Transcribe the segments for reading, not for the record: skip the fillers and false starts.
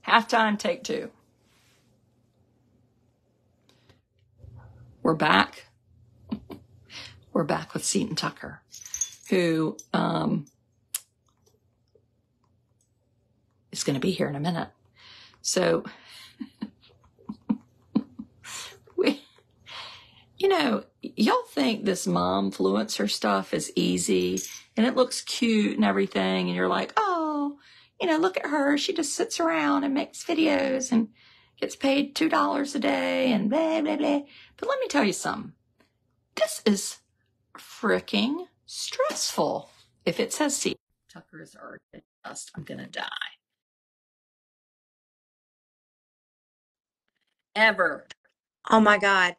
Halftime, take two. We're back. We're back with Seton Tucker, who is going to be here in a minute. So, y'all think this momfluencer stuff is easy and it looks cute and everything. And you're like, oh, look at her. She just sits around and makes videos and gets paid $2 a day and blah, blah, blah. But let me tell you something. This is freaking stressful. If it says Seton Tucker is already dust, I'm going to die. Ever. Oh my God.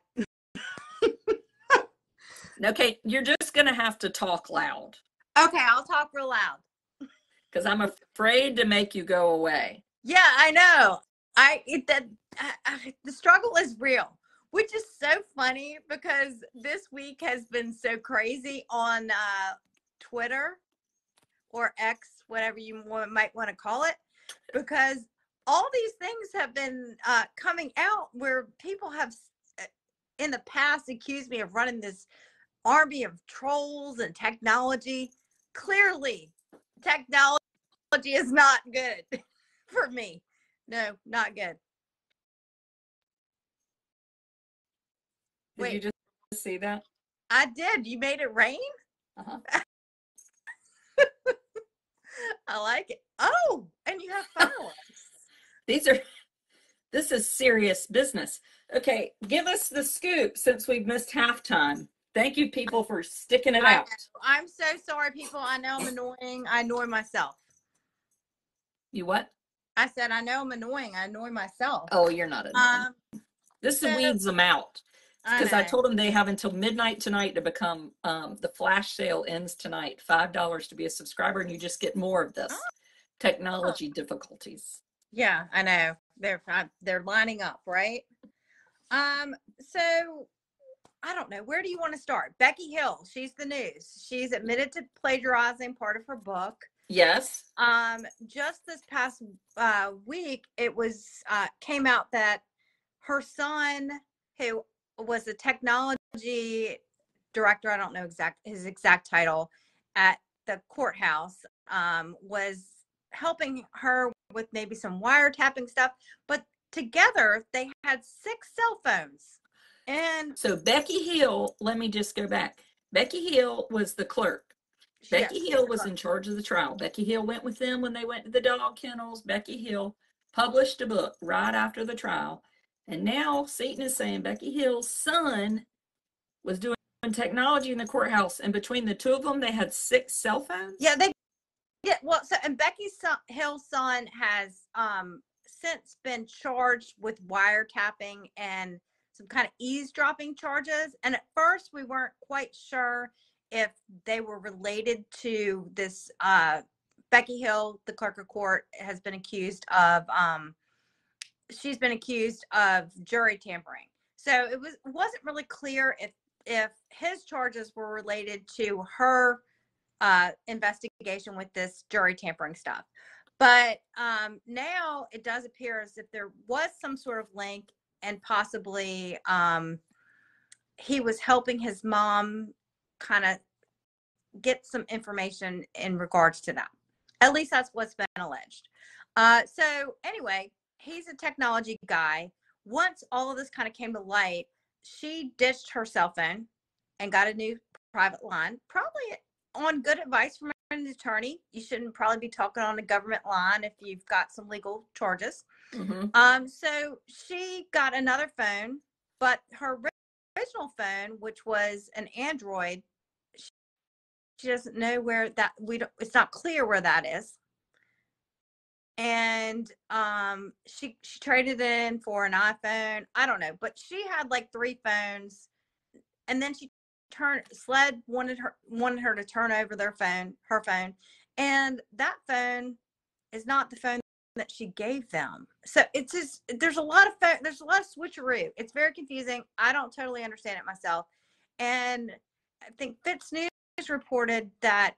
Okay, you're just going to have to talk loud. Okay, I'll talk real loud. Because I'm afraid to make you go away. Yeah, I know. The struggle is real, which is so funny because this week has been so crazy on Twitter or X, whatever you might want to call it, because all these things have been coming out where people have in the past accused me of running this army of trolls and technology. Clearly, technology is not good for me. No, not good. Did you just see that? I did. You made it rain? Uh-huh. I like it. Oh, and you have fireworks. This is serious business. Okay, give us the scoop since we've missed halftime. Thank you, people, for sticking it out. I'm so sorry, people. I know I'm annoying. I annoy myself. You what? I said, I know I'm annoying. I annoy myself. Oh, you're not annoying. This weeds them out. Because I told them they have until midnight tonight to become, the flash sale ends tonight, $5 to be a subscriber, and you just get more of this. Technology difficulties. Yeah, I know. They're lining up, right? So I don't know. Where do you want to start? Becky Hill, she's the news. She's admitted to plagiarizing part of her book. Yes. Just this past week, it was came out that her son, who was a technology director, I don't know his exact title, at the courthouse, was helping her with maybe some wiretapping stuff, but together they had 6 cell phones. And so Becky Hill, let me just go back. Becky Hill was the clerk. Becky Hill was in charge of the trial. Becky Hill went with them when they went to the dog kennels. Becky Hill published a book right after the trial. And now Seton is saying Becky Hill's son was doing technology in the courthouse. And between the two of them, they had 6 cell phones? Yeah, well, so, and Hill's son has since been charged with wiretapping and some kind of eavesdropping charges. And at first we weren't quite sure if they were related to this. Becky Hill, the clerk of court, has been accused of she's been accused of jury tampering. So it wasn't really clear if his charges were related to her investigation with this jury tampering stuff. But now it does appear as if there was some sort of link, and possibly he was helping his mom kind of get some information in regards to that. At least that's what's been alleged. So anyway, he's a technology guy. Once all of this kind of came to light, she ditched her cell phone and got a new private line, probably on good advice from an attorney. You shouldn't probably be talking on a government line if you've got some legal charges. Mm-hmm. So she got another phone, but her original phone, which was an Android, she doesn't know where that, it's not clear where that is. And she traded it in for an iPhone. I don't know, but she had like 3 phones, and then SLED wanted her to turn over her phone, and that phone is not the phone that she gave them. So it's just, there's a lot of switcheroo. It's very confusing. I don't totally understand it myself. And I think Fitz News reported that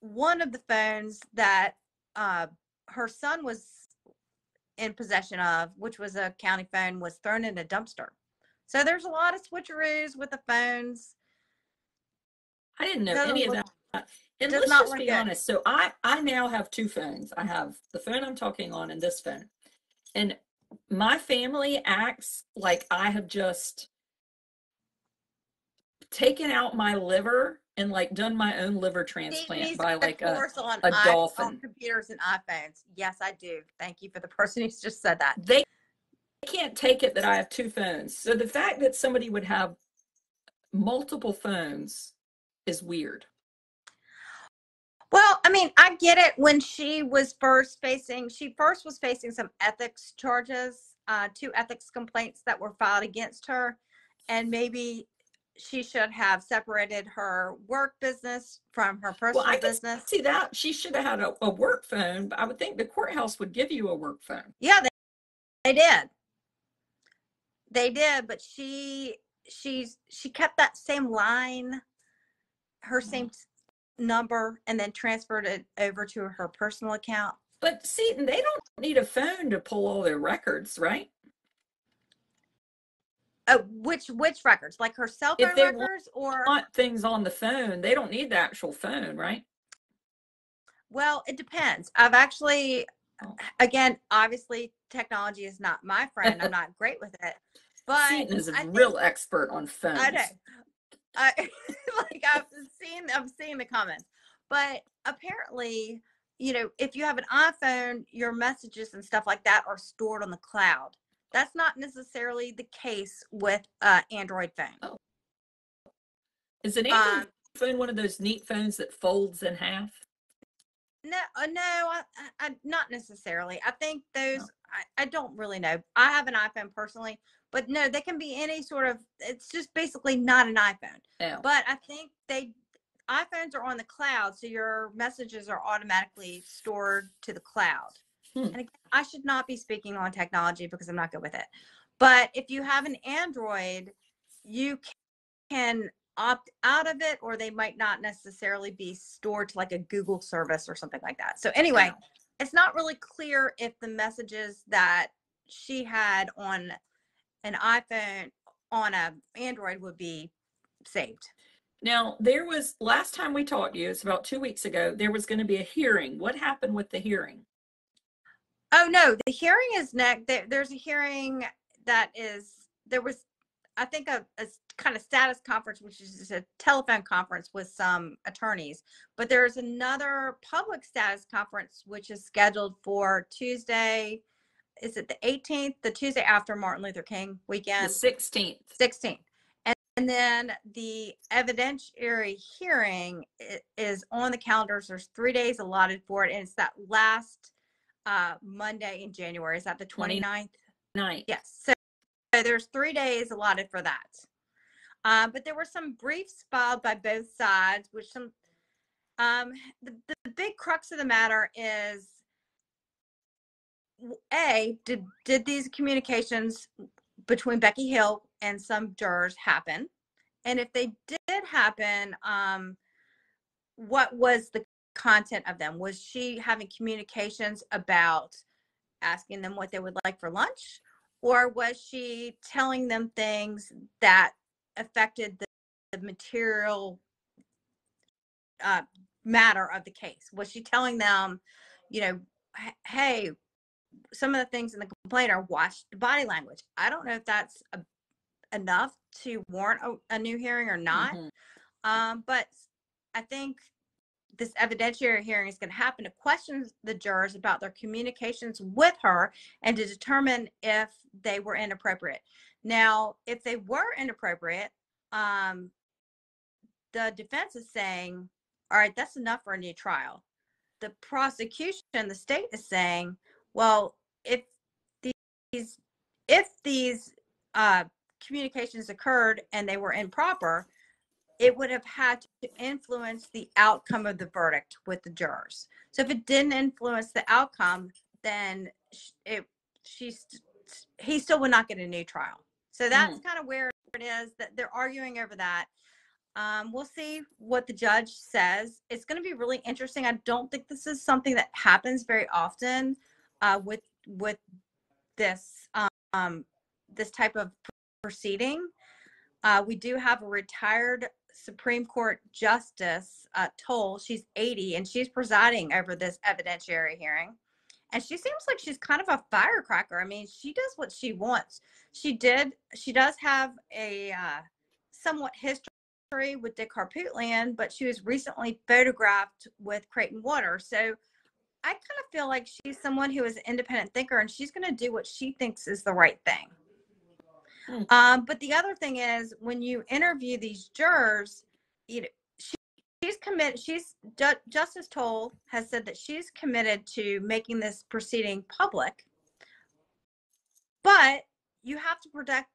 one of the phones that her son was in possession of, which was a county phone, was thrown in a dumpster. So there's a lot of switcheroos with the phones. I didn't know Doesn't any of look, that. And does let's not just look be good. honest. So I now have two phones. I have the phone I'm talking on and this phone. And my family acts like I have just taken out my liver and like done my own liver She transplant needs to by get a like course a on dolphin. computers and iPhones. Yes, I do. Thank you for the person who's just said that. They can't take it that I have two phones. So the fact that somebody would have multiple phones is weird. Well, I mean, I get it. When she first was facing some ethics charges, two ethics complaints that were filed against her, and maybe she should have separated her work business from her Well, personal I can business. see that. She should have had a work phone, but I would think the courthouse would give you a work phone. Yeah, they did. They did, but she kept that same line, her same number, and then transferred it over to her personal account. But see, they don't need a phone to pull all their records, right? Which records? Like her cell If phone they records, or want things on the phone, they don't need the actual phone, right? well, it depends. I've actually, Oh. again, obviously, technology is not my friend. I'm not great with it, but Seaton is a I think real expert on I know. phones. Like I'm seeing the comments, but apparently, if you have an iPhone, your messages and stuff like that are stored on the cloud. That's not necessarily the case with Android phone. Oh. Is an Android phone one of those neat phones that folds in half? No, not necessarily. I think those. I don't really know. I have an iPhone personally, but no, they can be any sort of. It's just basically not an iPhone. Oh. But I think iPhones are on the cloud, so your messages are automatically stored to the cloud. And again, I should not be speaking on technology because I'm not good with it. But if you have an Android, you can opt out of it, or they might not necessarily be stored to like a Google service or something like that. So anyway, it's not really clear if the messages that she had on an iPhone on a Android would be saved. Now, there was last time we talked to you, it's about 2 weeks ago, there was going to be a hearing. What happened with the hearing? Oh no, the hearing is next. There's a hearing there was, I think, a kind of status conference, which is just a telephone conference with some attorneys. But there's another public status conference, which is scheduled for Tuesday. Is it the 18th? The Tuesday after Martin Luther King weekend? The 16th. 16th. And then the evidentiary hearing is on the calendars. There's 3 days allotted for it. And it's that last Monday in January. Is that the 29th? 29th. Yes. So there's 3 days allotted for that. But there were some briefs filed by both sides, which the big crux of the matter is, did these communications between Becky Hill and some jurors happen? And if they did happen, what was the content of them? Was she having communications about asking them what they would like for lunch? Or was she telling them things that affected the material matter of the case? Was she telling them, hey, some of the things in the complaint are watch the body language? I don't know if that's enough to warrant a new hearing or not. But I think this evidentiary hearing is going to happen to question the jurors about their communications with her and to determine if they were inappropriate. Now, if they were inappropriate, the defense is saying, all right, that's enough for a new trial. The prosecution, the state, is saying, well, if these communications occurred and they were improper, it would have had to influence the outcome of the verdict with the jurors. So if it didn't influence the outcome, then he still would not get a new trial. So that's kind of where it is, that they're arguing over that. We'll see what the judge says. It's going to be really interesting. I don't think this is something that happens very often with this this type of proceeding. We do have a retired Supreme Court Justice, Toll. She's 80, and she's presiding over this evidentiary hearing. And she seems like she's kind of a firecracker. I mean, she does what she wants. She does have a somewhat history with Dick Harpootlian, but she was recently photographed with Creighton Water. So I kind of feel like she's someone who is an independent thinker, and she's going to do what she thinks is the right thing. But the other thing is, when you interview these jurors, you know, she's committed. Justice Toll has said that she's committed to making this proceeding public, but you have to protect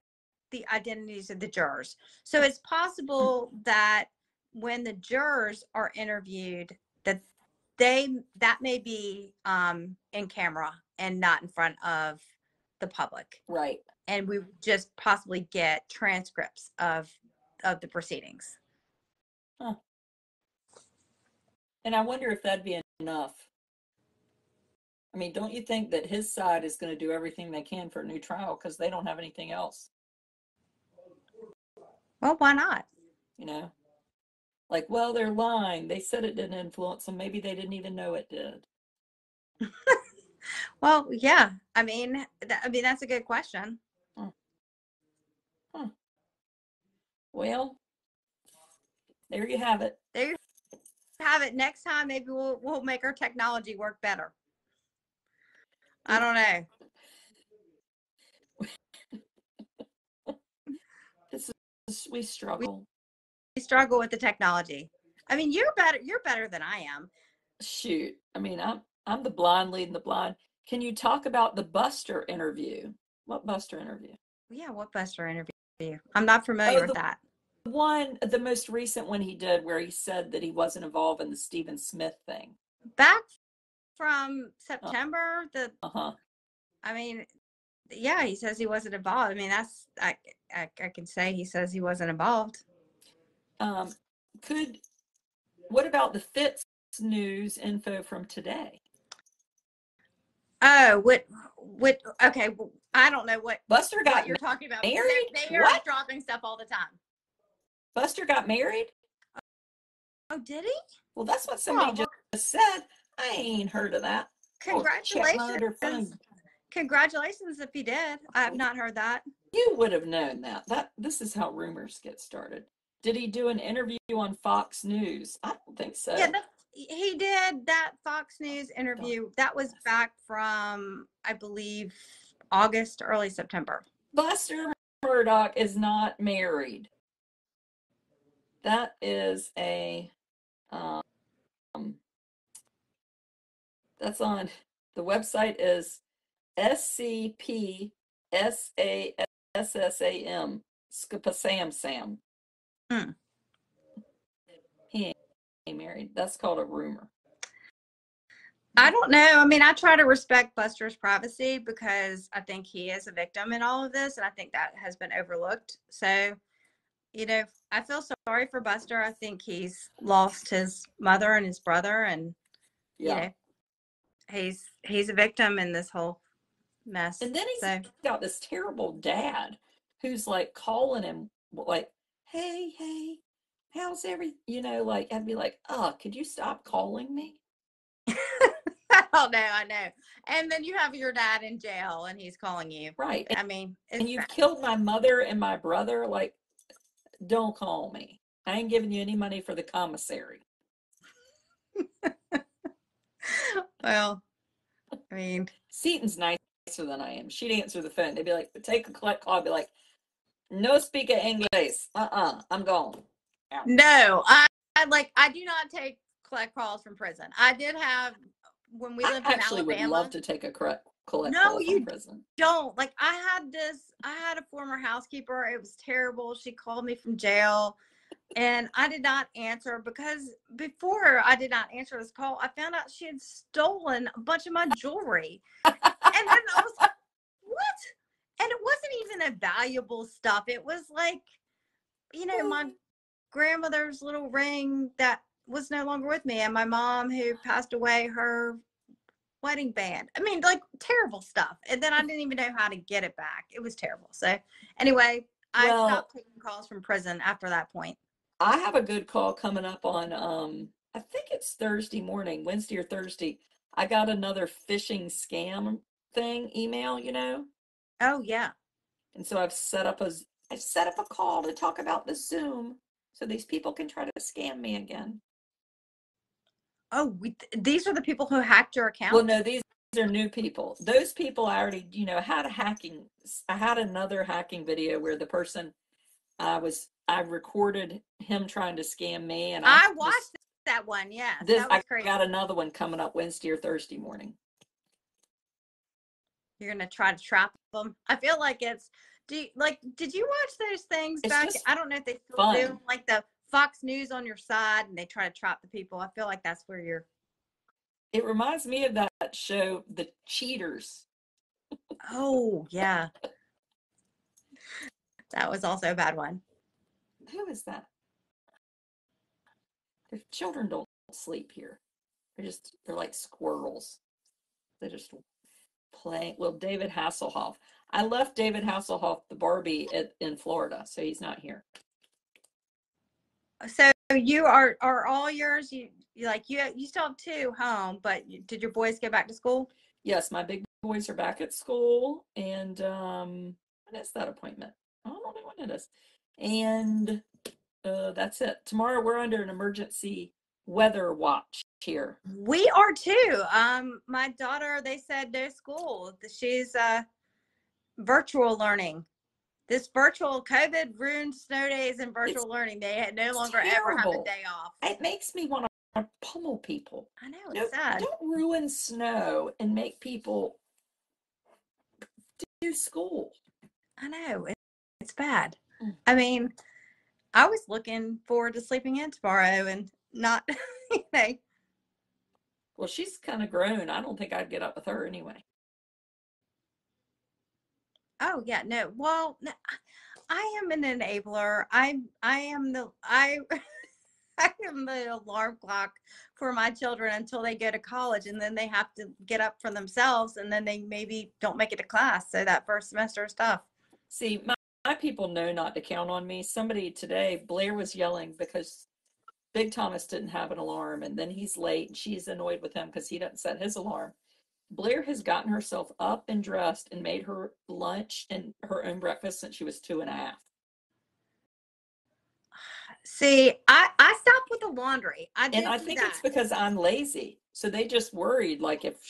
the identities of the jurors. So it's possible that when the jurors are interviewed, that may be in camera and not in front of the public. Right. And we just possibly get transcripts of the proceedings. Huh. And I wonder if that'd be enough. I mean, don't you think that his side is going to do everything they can for a new trial because they don't have anything else? Well, why not? You know, like, well, they're lying. They said it didn't influence them. Maybe they didn't even know it did. Well, yeah. I mean, that's a good question. Huh. Well, there you have it. There you have it. Next time, maybe we'll make our technology work better. I don't know. We struggle. We struggle with the technology. I mean, you're better than I am. Shoot. I mean, I'm the blind leading the blind. Can you talk about the Buster interview? What Buster interview? Yeah, what Buster interview? I'm not familiar with that. The most recent one he did where he said that he wasn't involved in the Stephen Smith thing. Back from September, I mean, yeah, he says he wasn't involved. I mean, that's I can say he says he wasn't involved. What about the Fitz news info from today? Oh, okay, I don't know what Buster got what you're talking about. Married? They are dropping stuff all the time. Buster got married? Oh, did he? Well, that's what somebody just said. I ain't heard of that. Congratulations. Congratulations if he did. I have not heard that. You would have known that. This is how rumors get started. Did he do an interview on Fox News? I don't think so. Yeah, he did that Fox News interview. That was back from, I believe, August, early September. Buster Murdaugh is not married. That is that's on, the website is SCPSASSAM, Skipasam. He ain't married. That's called a rumor. I don't know. I mean, I try to respect Buster's privacy because I think he is a victim in all of this, and I think that has been overlooked. So, you know, I feel sorry for Buster. I think he's lost his mother and his brother, and you know, he's a victim in this whole mess. And then he's got this terrible dad who's like calling him like, hey, how's everything? You know, like, I'd be like, could you stop calling me? Oh, no, I know. And then you have your dad in jail and he's calling you. Right. I mean, and you've killed my mother and my brother. Like, don't call me. I ain't giving you any money for the commissary. Well, I mean, Seaton's nicer than I am. She'd answer the phone. They'd be like, take a collect call. I'd be like, no speak English. I'm gone. Out. No, I do not take collect calls from prison. I did have when we lived in Alabama. I actually would love to take a collect call from prison. Don't. Like, I had a former housekeeper. It was terrible. She called me from jail and I did not answer because before I did not answer this call, I found out she had stolen a bunch of my jewelry. And then I was like, what? And it wasn't even a valuable stuff. It was like, you know, my grandmother's little ring that was no longer with me, and my mom, who passed away, her wedding band. I mean, like terrible stuff. And then I didn't even know how to get it back. It was terrible. So anyway, I Well, stopped taking calls from prison after that point. I have a good call coming up on I think it's Thursday morning, Wednesday or Thursday. I got another phishing scam thing email, Oh yeah. and so I've set up a call to talk about the Zoom so these people can try to scam me again. Oh, these are the people who hacked your Well, account? no, these are new people. Those people I already, I had another hacking video where the person I recorded him trying to scam me, and I watched that one. Yes, that I was crazy. got another one coming up Wednesday or Thursday morning. You're gonna try to trap them. I feel like did you watch those things It's back? just I don't know if they still fun. do, like the Fox News on your side, and they try to trap the people. I feel like that's where you're. It reminds me of that show, The Cheaters. Oh yeah, that was also a bad one. Who is that? The children don't sleep here. They're like squirrels. They just playing. Well, David Hasselhoff. I left David Hasselhoff, the Barbie, in Florida, so he's not here. So you are all yours. You still have two home, but did your boys go back to school? Yes, my big boys are back at school, and when is that appointment? I don't know when it is. And that's it. Tomorrow we're under an emergency weather watch here. We are too. My daughter, they said no school. She's virtual learning. This virtual COVID ruined snow days and virtual learning. They had no longer ever have a day off. It makes me want to pummel people. I know, it's sad. Don't ruin snow and make people do school. I know, it's bad. I mean, I was looking forward to sleeping in tomorrow and not, Well, she's kind of grown. I don't think I'd get up with her anyway. Oh yeah, no. Well, I am an enabler. I am I am the alarm clock for my children until they go to college, and then they have to get up for themselves, and then they maybe don't make it to class. So that first semester is tough. See, my people know not to count on me. Somebody today, Blair was yelling because Big Thomas didn't have an alarm, and then he's late, and she's annoyed with him because he doesn't set his alarm. Blair has gotten herself up and dressed and made her lunch and her own breakfast since she was 2.5. See, I stopped with the laundry. I think it's because I'm lazy. So they just worried, like if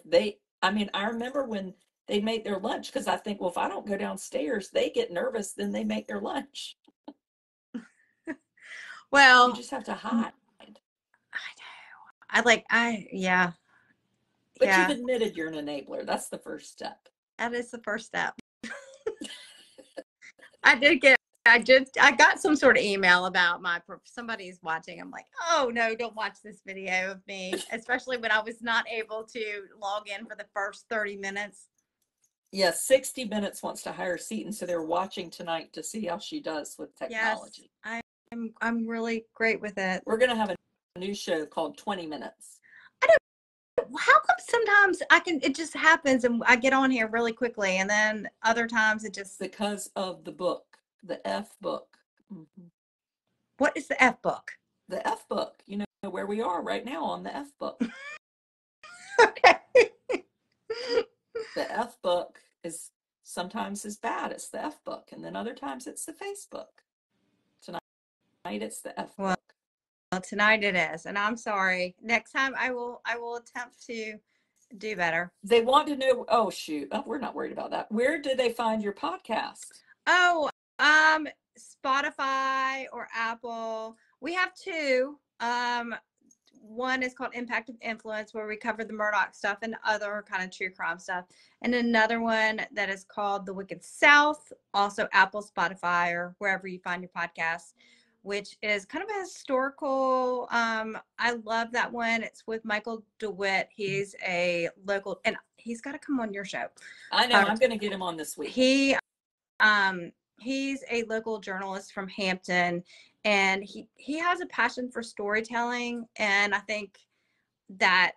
they, I mean, I remember when they make their lunch because I think, well, if I don't go downstairs, they get nervous, then they make their lunch. Well, you just have to hide. I know. Yeah. But you've admitted you're an enabler. That's the first step. That is the first step. I got some sort of email about somebody's watching. I'm like, oh no, don't watch this video of me, especially when I was not able to log in for the first 30 minutes. Yes, 60 Minutes wants to hire Seton, so they're watching tonight to see how she does with technology. Yes, I'm really great with it. We're going to have a new show called 20 Minutes. How come sometimes it just happens and I get on here really quickly, and then other times it just... Because of the book, the F book. Mm-hmm. What is the F book? The F book. You know where we are right now on the F book. Okay. The F book is sometimes as bad as the F book, and then other times it's the Facebook. Tonight it's the F book. Well, tonight it is, and I'm sorry. Next time I will attempt to do better. They want to know, oh shoot, we're not worried about that. Where do they find your podcast? Oh, Spotify or Apple. We have two. One is called Impact of Influence, where we cover the Murdaugh stuff and other kind of true crime stuff. And another one that is called The Wicked South, also Apple, Spotify, or wherever you find your podcasts, which is kind of a historical. I love that one. It's with Michael DeWitt. He's a local, and he's got to come on your show. I know. I'm going to get him on this week. He's a local journalist from Hampton, and he has a passion for storytelling. And I think that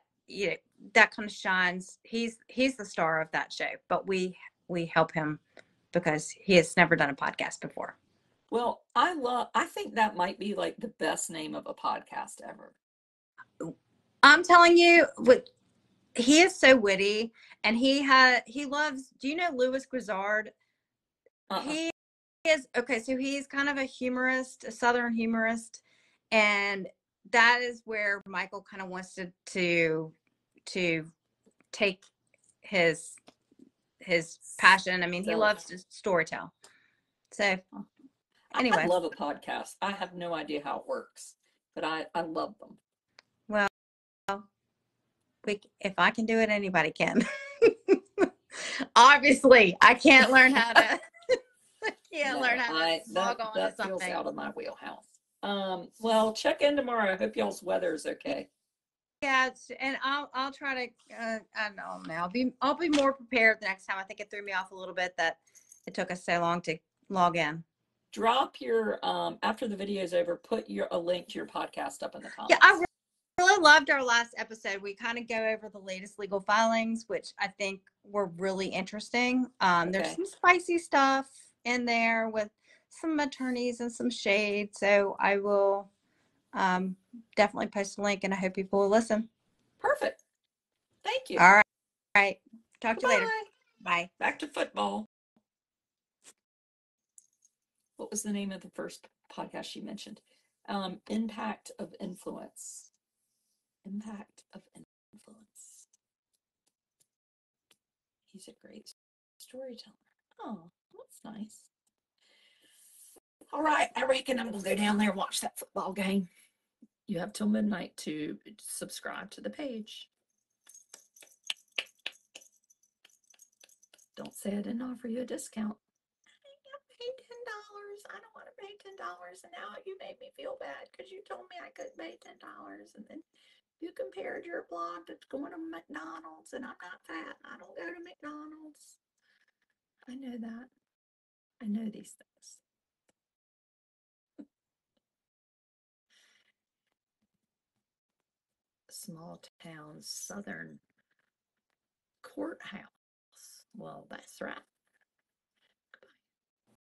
that kind of shines. He's the star of that show, but we help him because he has never done a podcast before. Well, I think that might be like the best name of a podcast ever. I'm telling you, he is so witty, and he loves. Do you know Louis Grizzard? He is okay. So he's kind of a humorist, a Southern humorist, and that is where Michael kind of wants to take his passion. I mean, he loves to storytell. So anyway, I love a podcast. I have no idea how it works, but I love them. Well, if I can do it, anybody can. Obviously, I can't learn how to. Learn how to log on to something. That feels out of my wheelhouse. Well, check in tomorrow. I hope y'all's weather's okay. Yeah, and I'll try to. I don't know. I'll be more prepared the next time. I think it threw me off a little bit that it took us so long to log in. Drop your after the video's over. Put a link to your podcast up in the comments. Yeah, I really loved our last episode. We kind of go over the latest legal filings, which I think were really interesting. There's some spicy stuff in there with some attorneys and some shade. So I will definitely post a link, and I hope people will listen. Perfect. Thank you. All right. Talk to you later. Bye. Back to football. What was the name of the first podcast she mentioned? Impact of Influence. Impact of Influence. He's a great storyteller. Oh, that's nice. All right, I reckon I'm going to go down there and watch that football game. You have till midnight to subscribe to the page. Don't say I didn't offer you a discount. I paid $10. I don't want to pay $10. And now you made me feel bad because you told me I could pay $10. And then you compared your blog to going to McDonald's, and I'm not fat. I don't go to McDonald's. I know that. I know these things. Small town Southern courthouse. Well, that's right.